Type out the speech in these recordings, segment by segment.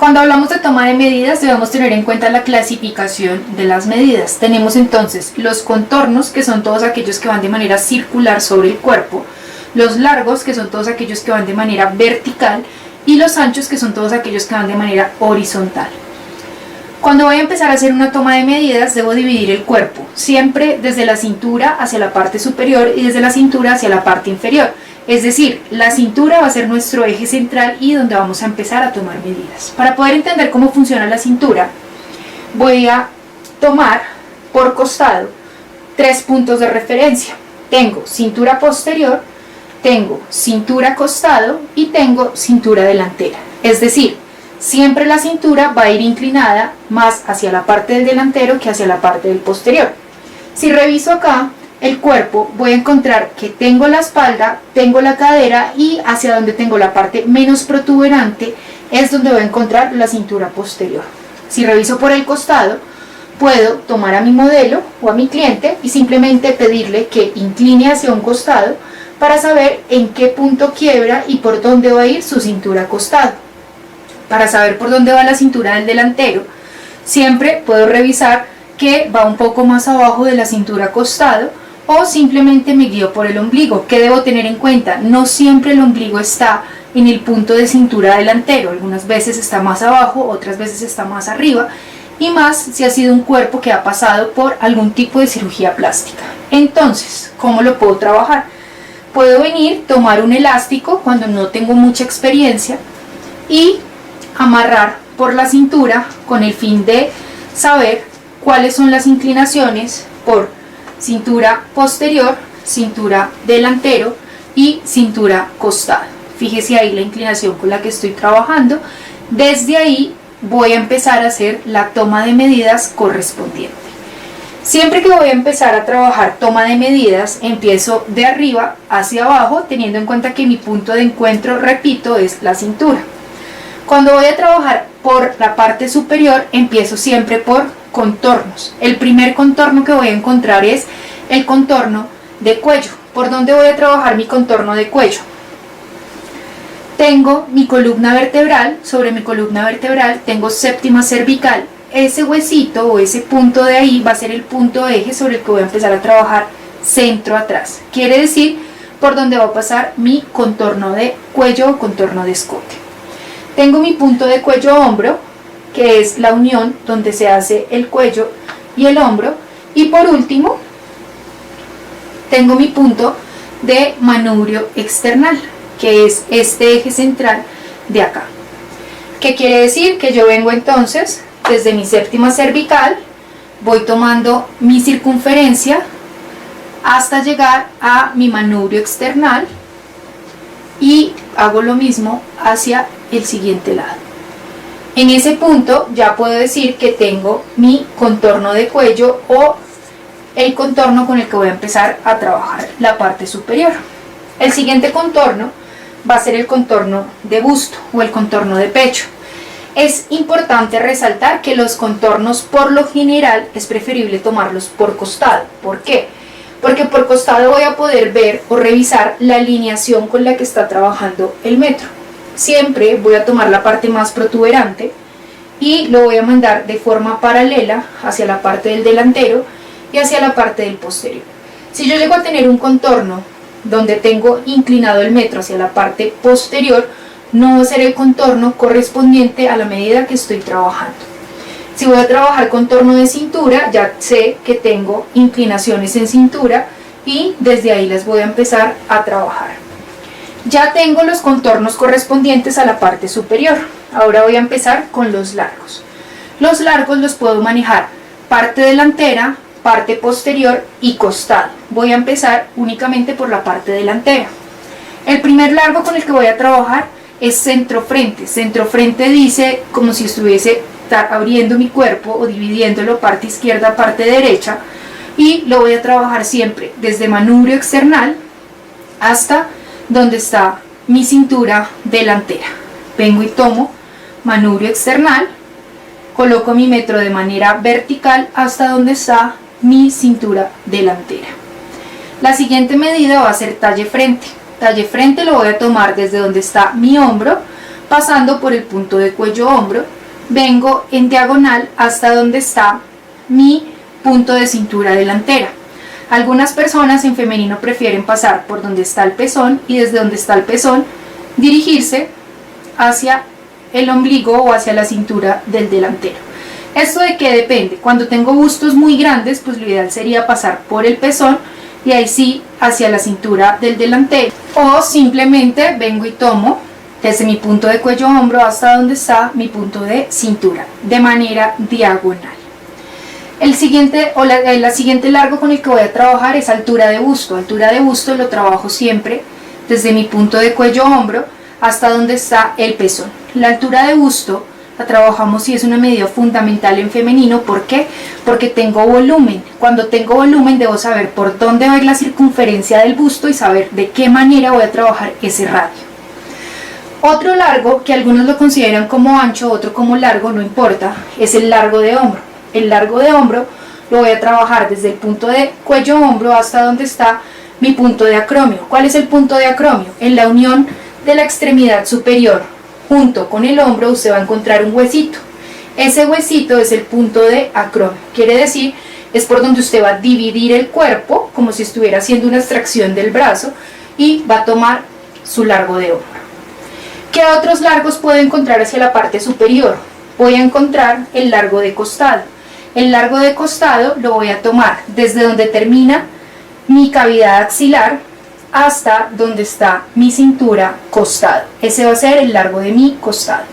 Cuando hablamos de toma de medidas debemos tener en cuenta la clasificación de las medidas. Tenemos entonces los contornos, que son todos aquellos que van de manera circular sobre el cuerpo, los largos, que son todos aquellos que van de manera vertical, y los anchos, que son todos aquellos que van de manera horizontal. Cuando voy a empezar a hacer una toma de medidas debo dividir el cuerpo, siempre desde la cintura hacia la parte superior y desde la cintura hacia la parte inferior. Es decir, la cintura va a ser nuestro eje central y donde vamos a empezar a tomar medidas. Para poder entender cómo funciona la cintura, voy a tomar por costado 3 puntos de referencia. Tengo cintura posterior, tengo cintura costado y tengo cintura delantera. Es decir, siempre la cintura va a ir inclinada más hacia la parte del delantero que hacia la parte del posterior. Si reviso acá el cuerpo, voy a encontrar que tengo la espalda, tengo la cadera y hacia donde tengo la parte menos protuberante es donde voy a encontrar la cintura posterior. Si reviso por el costado, puedo tomar a mi modelo o a mi cliente y simplemente pedirle que incline hacia un costado para saber en qué punto quiebra y por dónde va a ir su cintura costado. Para saber por dónde va la cintura del delantero, siempre puedo revisar que va un poco más abajo de la cintura costado o simplemente me guío por el ombligo. ¿Qué debo tener en cuenta? No siempre el ombligo está en el punto de cintura delantero, algunas veces está más abajo, otras veces está más arriba, y más si ha sido un cuerpo que ha pasado por algún tipo de cirugía plástica. Entonces, ¿cómo lo puedo trabajar? Puedo venir, tomar un elástico cuando no tengo mucha experiencia y amarrar por la cintura con el fin de saber cuáles son las inclinaciones por cintura posterior, cintura delantero y cintura costado. Fíjese ahí la inclinación con la que estoy trabajando. Desde ahí voy a empezar a hacer la toma de medidas correspondiente. Siempre que voy a empezar a trabajar toma de medidas, empiezo de arriba hacia abajo, teniendo en cuenta que mi punto de encuentro, repito, es la cintura. Cuando voy a trabajar por la parte superior, empiezo siempre por contornos. El primer contorno que voy a encontrar es el contorno de cuello. ¿Por dónde voy a trabajar mi contorno de cuello? Tengo mi columna vertebral, sobre mi columna vertebral tengo séptima cervical. Ese huesito o ese punto de ahí va a ser el punto eje sobre el que voy a empezar a trabajar centro atrás. Quiere decir por donde va a pasar mi contorno de cuello o contorno de escote. Tengo mi punto de cuello-hombro, que es la unión donde se hace el cuello y el hombro. Y por último, tengo mi punto de manubrio external, que es este eje central de acá. ¿Qué quiere decir? Que yo vengo entonces desde mi séptima cervical, voy tomando mi circunferencia hasta llegar a mi manubrio external y hago lo mismo hacia el siguiente lado. En ese punto ya puedo decir que tengo mi contorno de cuello o el contorno con el que voy a empezar a trabajar la parte superior. El siguiente contorno va a ser el contorno de busto o el contorno de pecho. Es importante resaltar que los contornos por lo general es preferible tomarlos por costado. ¿Por qué? Porque por costado voy a poder ver o revisar la alineación con la que está trabajando el metro. Siempre voy a tomar la parte más protuberante y lo voy a mandar de forma paralela hacia la parte del delantero y hacia la parte del posterior. Si yo llego a tener un contorno donde tengo inclinado el metro hacia la parte posterior, no va a ser el contorno correspondiente a la medida que estoy trabajando. Si voy a trabajar contorno de cintura, ya sé que tengo inclinaciones en cintura y desde ahí las voy a empezar a trabajar. Ya tengo los contornos correspondientes a la parte superior. Ahora voy a empezar con los largos. Los largos los puedo manejar parte delantera, parte posterior y costado. Voy a empezar únicamente por la parte delantera. El primer largo con el que voy a trabajar es centro-frente. Centro-frente dice como si estuviese abriendo mi cuerpo o dividiéndolo parte izquierda, parte derecha, y lo voy a trabajar siempre desde manubrio external hasta donde está mi cintura delantera. Vengo y tomo manubrio external, coloco mi metro de manera vertical hasta donde está mi cintura delantera. La siguiente medida va a ser talle frente. Talle frente lo voy a tomar desde donde está mi hombro, pasando por el punto de cuello-hombro, vengo en diagonal hasta donde está mi punto de cintura delantera. Algunas personas en femenino prefieren pasar por donde está el pezón y desde donde está el pezón dirigirse hacia el ombligo o hacia la cintura del delantero. ¿Esto de qué depende? Cuando tengo bustos muy grandes, pues lo ideal sería pasar por el pezón y ahí sí hacia la cintura del delantero. O simplemente vengo y tomo desde mi punto de cuello-hombro hasta donde está mi punto de cintura, de manera diagonal. El siguiente largo con el que voy a trabajar es altura de busto. Altura de busto lo trabajo siempre desde mi punto de cuello-hombro hasta donde está el pezón. La altura de busto la trabajamos y es una medida fundamental en femenino. ¿Por qué? Porque tengo volumen. Cuando tengo volumen debo saber por dónde va a ir la circunferencia del busto y saber de qué manera voy a trabajar ese radio. Otro largo que algunos lo consideran como ancho, otro como largo, no importa, es el largo de hombro. El largo de hombro lo voy a trabajar desde el punto de cuello-hombro hasta donde está mi punto de acromio. ¿Cuál es el punto de acromio? En la unión de la extremidad superior junto con el hombro usted va a encontrar un huesito. Ese huesito es el punto de acromio. Quiere decir, es por donde usted va a dividir el cuerpo, como si estuviera haciendo una extracción del brazo, y va a tomar su largo de hombro. ¿Qué otros largos puedo encontrar hacia la parte superior? Voy a encontrar el largo de costado. El largo de costado lo voy a tomar desde donde termina mi cavidad axilar hasta donde está mi cintura costado. Ese va a ser el largo de mi costado.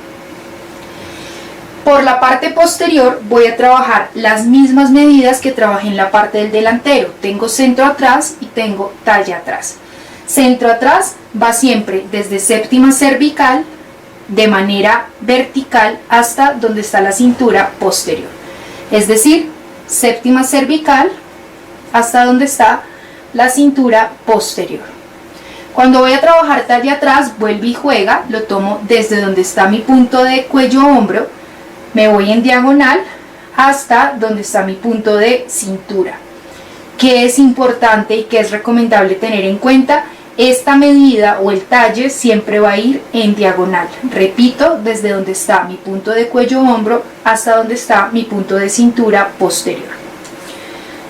Por la parte posterior voy a trabajar las mismas medidas que trabajé en la parte del delantero. Tengo centro atrás y tengo talla atrás. Centro atrás va siempre desde séptima cervical de manera vertical hasta donde está la cintura posterior. Es decir, séptima cervical hasta donde está la cintura posterior. Cuando voy a trabajar talla atrás, vuelve y juega, lo tomo desde donde está mi punto de cuello-hombro, me voy en diagonal hasta donde está mi punto de cintura. ¿Qué es importante y qué es recomendable tener en cuenta? Esta medida o el talle siempre va a ir en diagonal. Repito, desde donde está mi punto de cuello-hombro hasta donde está mi punto de cintura posterior.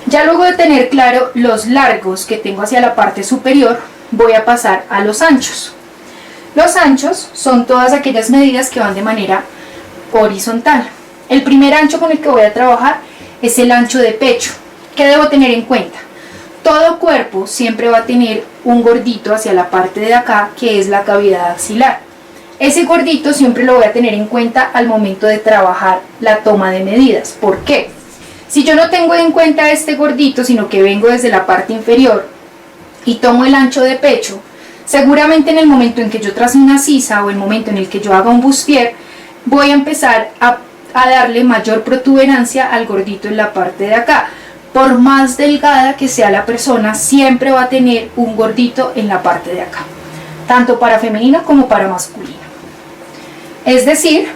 Ya luego de tener claro los largos que tengo hacia la parte superior, voy a pasar a los anchos. Los anchos son todas aquellas medidas que van de manera horizontal. El primer ancho con el que voy a trabajar es el ancho de pecho. ¿Qué debo tener en cuenta? Todo cuerpo siempre va a tener un gordito hacia la parte de acá, que es la cavidad axilar. Ese gordito siempre lo voy a tener en cuenta al momento de trabajar la toma de medidas. ¿Por qué? Si yo no tengo en cuenta este gordito, sino que vengo desde la parte inferior y tomo el ancho de pecho, seguramente en el momento en que yo trace una sisa o el momento en el que yo haga un bustier, voy a empezar a darle mayor protuberancia al gordito en la parte de acá. Por más delgada que sea la persona, siempre va a tener un gordito en la parte de acá, tanto para femenino como para masculino. Es decir,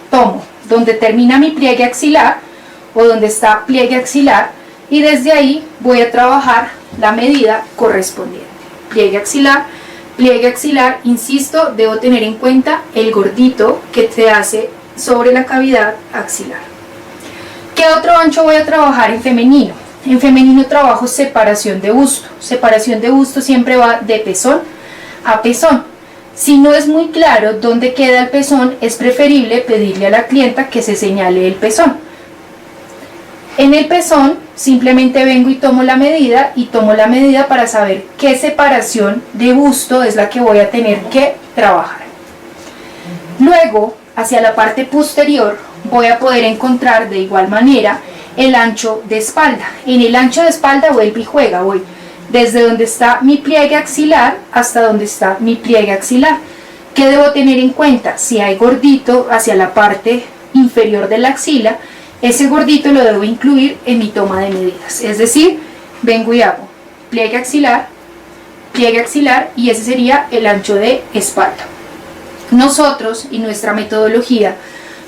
tomo donde termina mi pliegue axilar o donde está pliegue axilar y desde ahí voy a trabajar la medida correspondiente. Pliegue axilar, insisto, debo tener en cuenta el gordito que se hace sobre la cavidad axilar. ¿Qué otro ancho voy a trabajar en femenino? En femenino trabajo separación de busto. Separación de busto siempre va de pezón a pezón. Si no es muy claro dónde queda el pezón, es preferible pedirle a la clienta que se señale el pezón. En el pezón simplemente vengo y tomo la medida para saber qué separación de busto es la que voy a tener que trabajar. Luego, hacia la parte posterior, voy a poder encontrar de igual manera el ancho de espalda. En el ancho de espalda vuelvo y juega, voy desde donde está mi pliegue axilar hasta donde está mi pliegue axilar. ¿Qué debo tener en cuenta? Si hay gordito hacia la parte inferior de la axila, ese gordito lo debo incluir en mi toma de medidas. Es decir, vengo y hago pliegue axilar y ese sería el ancho de espalda. Nosotros y nuestra metodología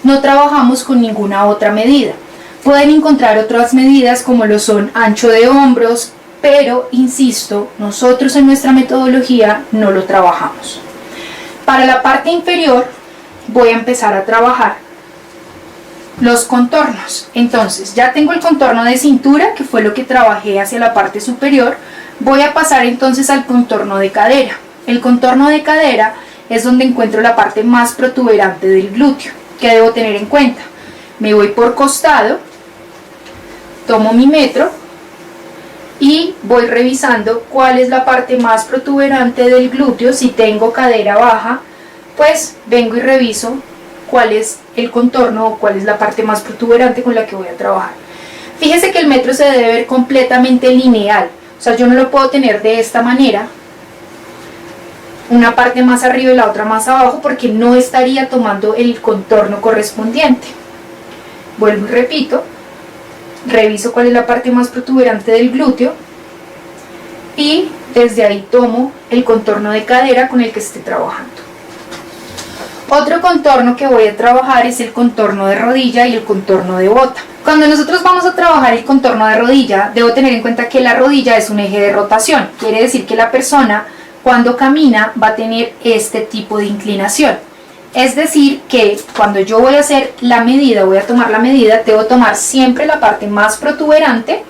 no trabajamos con ninguna otra medida. Pueden encontrar otras medidas como lo son ancho de hombros, pero insisto, nosotros en nuestra metodología no lo trabajamos. Para la parte inferior voy a empezar a trabajar los contornos. Entonces ya tengo el contorno de cintura, que fue lo que trabajé hacia la parte superior. Voy a pasar entonces al contorno de cadera. El contorno de cadera es donde encuentro la parte más protuberante del glúteo. ¿Qué debo tener en cuenta? Me voy por costado, tomo mi metro y voy revisando cuál es la parte más protuberante del glúteo. Si tengo cadera baja, pues vengo y reviso cuál es el contorno o cuál es la parte más protuberante con la que voy a trabajar. Fíjese que el metro se debe ver completamente lineal, o sea, yo no lo puedo tener de esta manera, una parte más arriba y la otra más abajo, porque no estaría tomando el contorno correspondiente. Vuelvo y repito, reviso cuál es la parte más protuberante del glúteo y desde ahí tomo el contorno de cadera con el que esté trabajando. Otro contorno que voy a trabajar es el contorno de rodilla y el contorno de bota. Cuando nosotros vamos a trabajar el contorno de rodilla, debo tener en cuenta que la rodilla es un eje de rotación. Quiere decir que la persona, cuando camina, va a tener este tipo de inclinación. Es decir, que cuando yo voy a hacer la medida, voy a tomar la medida, debo tomar siempre la parte más protuberante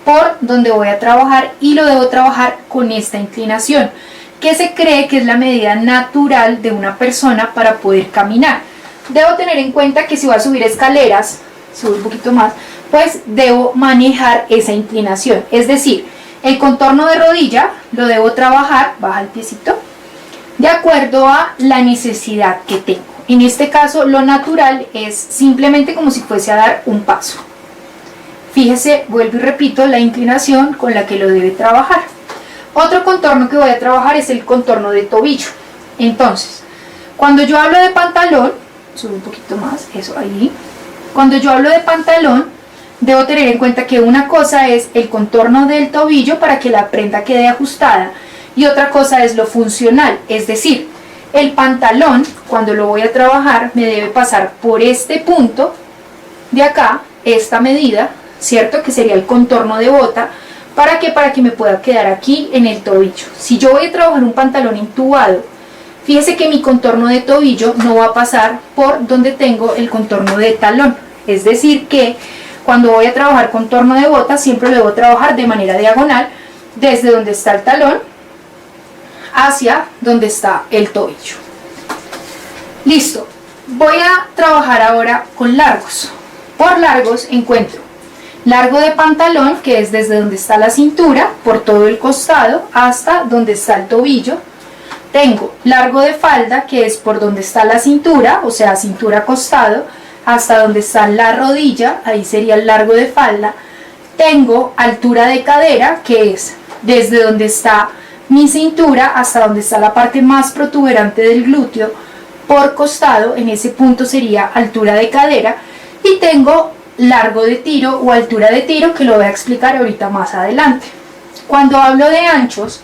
por donde voy a trabajar y lo debo trabajar con esta inclinación, que se cree que es la medida natural de una persona para poder caminar. Debo tener en cuenta que si voy a subir escaleras, subo un poquito más, pues debo manejar esa inclinación. Es decir, el contorno de rodilla lo debo trabajar, baja el piecito, de acuerdo a la necesidad que tengo. En este caso, lo natural es simplemente como si fuese a dar un paso. Fíjese, vuelvo y repito, la inclinación con la que lo debe trabajar. Otro contorno que voy a trabajar es el contorno de tobillo. Entonces, cuando yo hablo de pantalón, subo un poquito más, eso ahí. Cuando yo hablo de pantalón, debo tener en cuenta que una cosa es el contorno del tobillo para que la prenda quede ajustada y otra cosa es lo funcional, es decir, el pantalón, cuando lo voy a trabajar, me debe pasar por este punto de acá, esta medida, ¿cierto? Que sería el contorno de bota. ¿Para qué? Para que me pueda quedar aquí en el tobillo. Si yo voy a trabajar un pantalón intubado, fíjese que mi contorno de tobillo no va a pasar por donde tengo el contorno de talón. Es decir que cuando voy a trabajar contorno de bota, siempre lo debo trabajar de manera diagonal, desde donde está el talón hacia donde está el tobillo. Listo. Voy a trabajar ahora con largos. Por largos encuentro largo de pantalón, que es desde donde está la cintura, por todo el costado, hasta donde está el tobillo. Tengo largo de falda, que es por donde está la cintura, o sea, cintura costado, hasta donde está la rodilla, ahí sería el largo de falda. Tengo altura de cadera, que es desde donde está mi cintura hasta donde está la parte más protuberante del glúteo, por costado, en ese punto sería altura de cadera. Y tengo largo de tiro o altura de tiro, que lo voy a explicar ahorita más adelante. Cuando hablo de anchos,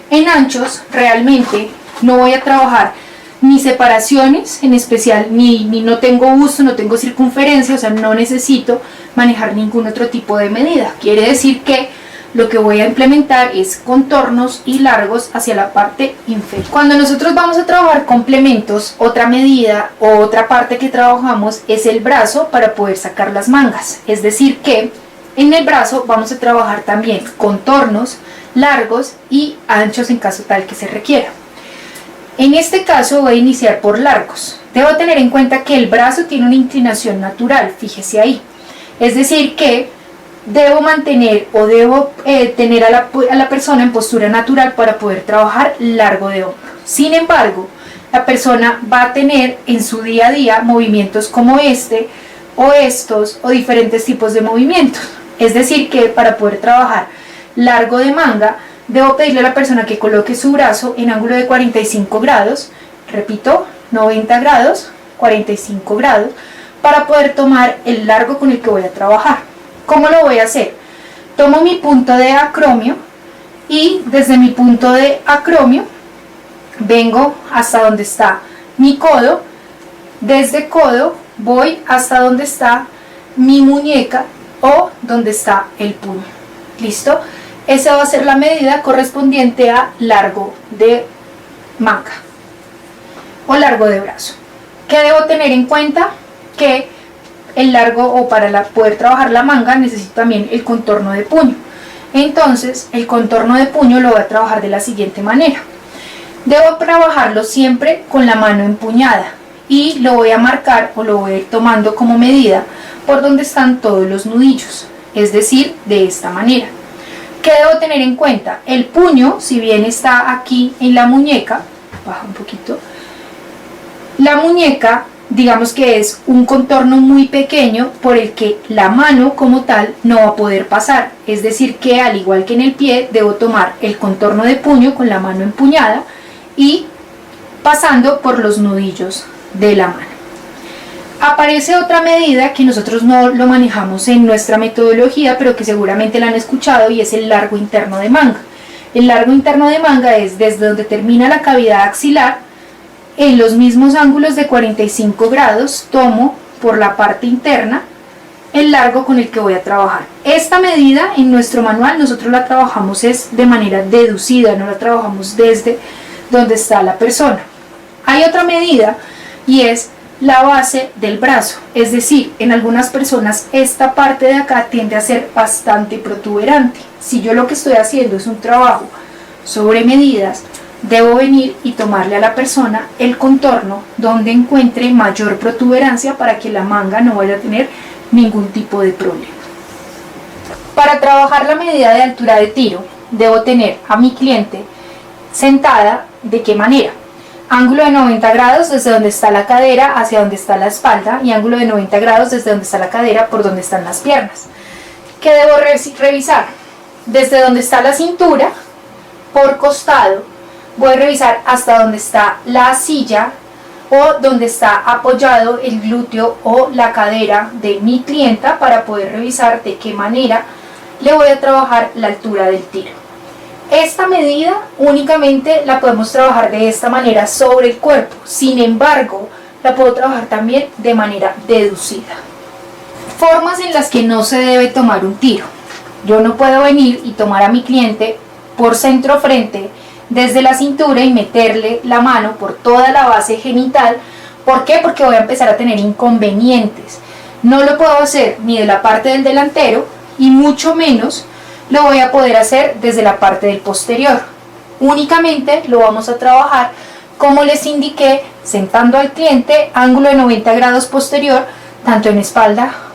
en anchos realmente no voy a trabajar ni separaciones, en especial ni no tengo busto, no tengo circunferencia, o sea, no necesito manejar ningún otro tipo de medida. Quiere decir que lo que voy a implementar es contornos y largos hacia la parte inferior. Cuando nosotros vamos a trabajar complementos, otra medida o otra parte que trabajamos es el brazo para poder sacar las mangas. Es decir que en el brazo vamos a trabajar también contornos, largos y anchos en caso tal que se requiera. En este caso voy a iniciar por largos. Debo tener en cuenta que el brazo tiene una inclinación natural, fíjese ahí. Es decir que debo mantener o debo tener a la persona en postura natural para poder trabajar largo de hombro. Sin embargo, la persona va a tener en su día a día movimientos como este o estos o diferentes tipos de movimientos. Es decir que para poder trabajar largo de manga, debo pedirle a la persona que coloque su brazo en ángulo de 45 grados, repito, 90 grados, 45 grados, para poder tomar el largo con el que voy a trabajar. ¿Cómo lo voy a hacer? Tomo mi punto de acromio y desde mi punto de acromio vengo hasta donde está mi codo. Desde codo voy hasta donde está mi muñeca o donde está el puño. ¿Listo? Esa va a ser la medida correspondiente a largo de manga o largo de brazo. ¿Qué debo tener en cuenta? Que el largo, o para poder trabajar la manga, necesito también el contorno de puño. Entonces el contorno de puño lo voy a trabajar de la siguiente manera. Debo trabajarlo siempre con la mano empuñada y lo voy a marcar, o lo voy a ir tomando como medida por donde están todos los nudillos, es decir, de esta manera. ¿Qué debo tener en cuenta? El puño, si bien está aquí en la muñeca, baja un poquito, la muñeca, digamos que es un contorno muy pequeño por el que la mano como tal no va a poder pasar, es decir que al igual que en el pie debo tomar el contorno de puño con la mano empuñada y pasando por los nudillos de la mano. Aparece otra medida que nosotros no lo manejamos en nuestra metodología, pero que seguramente la han escuchado, y es el largo interno de manga. El largo interno de manga es desde donde termina la cavidad axilar, en los mismos ángulos de 45 grados, tomo por la parte interna el largo con el que voy a trabajar. Esta medida en nuestro manual nosotros la trabajamos es de manera deducida, no la trabajamos desde donde está la persona. Hay otra medida y es la base del brazo, es decir, en algunas personas esta parte de acá tiende a ser bastante protuberante. Si yo lo que estoy haciendo es un trabajo sobre medidas, debo venir y tomarle a la persona el contorno donde encuentre mayor protuberancia para que la manga no vaya a tener ningún tipo de problema. Para trabajar la medida de altura de tiro, debo tener a mi cliente sentada. ¿De qué manera? Ángulo de 90 grados desde donde está la cadera hacia donde está la espalda, y ángulo de 90 grados desde donde está la cadera por donde están las piernas. ¿Qué debo revisar? Desde donde está la cintura, por costado, voy a revisar hasta donde está la silla o donde está apoyado el glúteo o la cadera de mi clienta, para poder revisar de qué manera le voy a trabajar la altura del tiro. Esta medida únicamente la podemos trabajar de esta manera sobre el cuerpo, sin embargo la puedo trabajar también de manera deducida. Formas en las que no se debe tomar un tiro. Yo no puedo venir y tomar a mi cliente por centro frente desde la cintura y meterle la mano por toda la base genital. ¿Por qué? Porque voy a empezar a tener inconvenientes. No lo puedo hacer ni de la parte del delantero, y mucho menos lo voy a poder hacer desde la parte del posterior. Únicamente lo vamos a trabajar, como les indiqué, sentando al cliente, ángulo de 90 grados posterior, tanto en espalda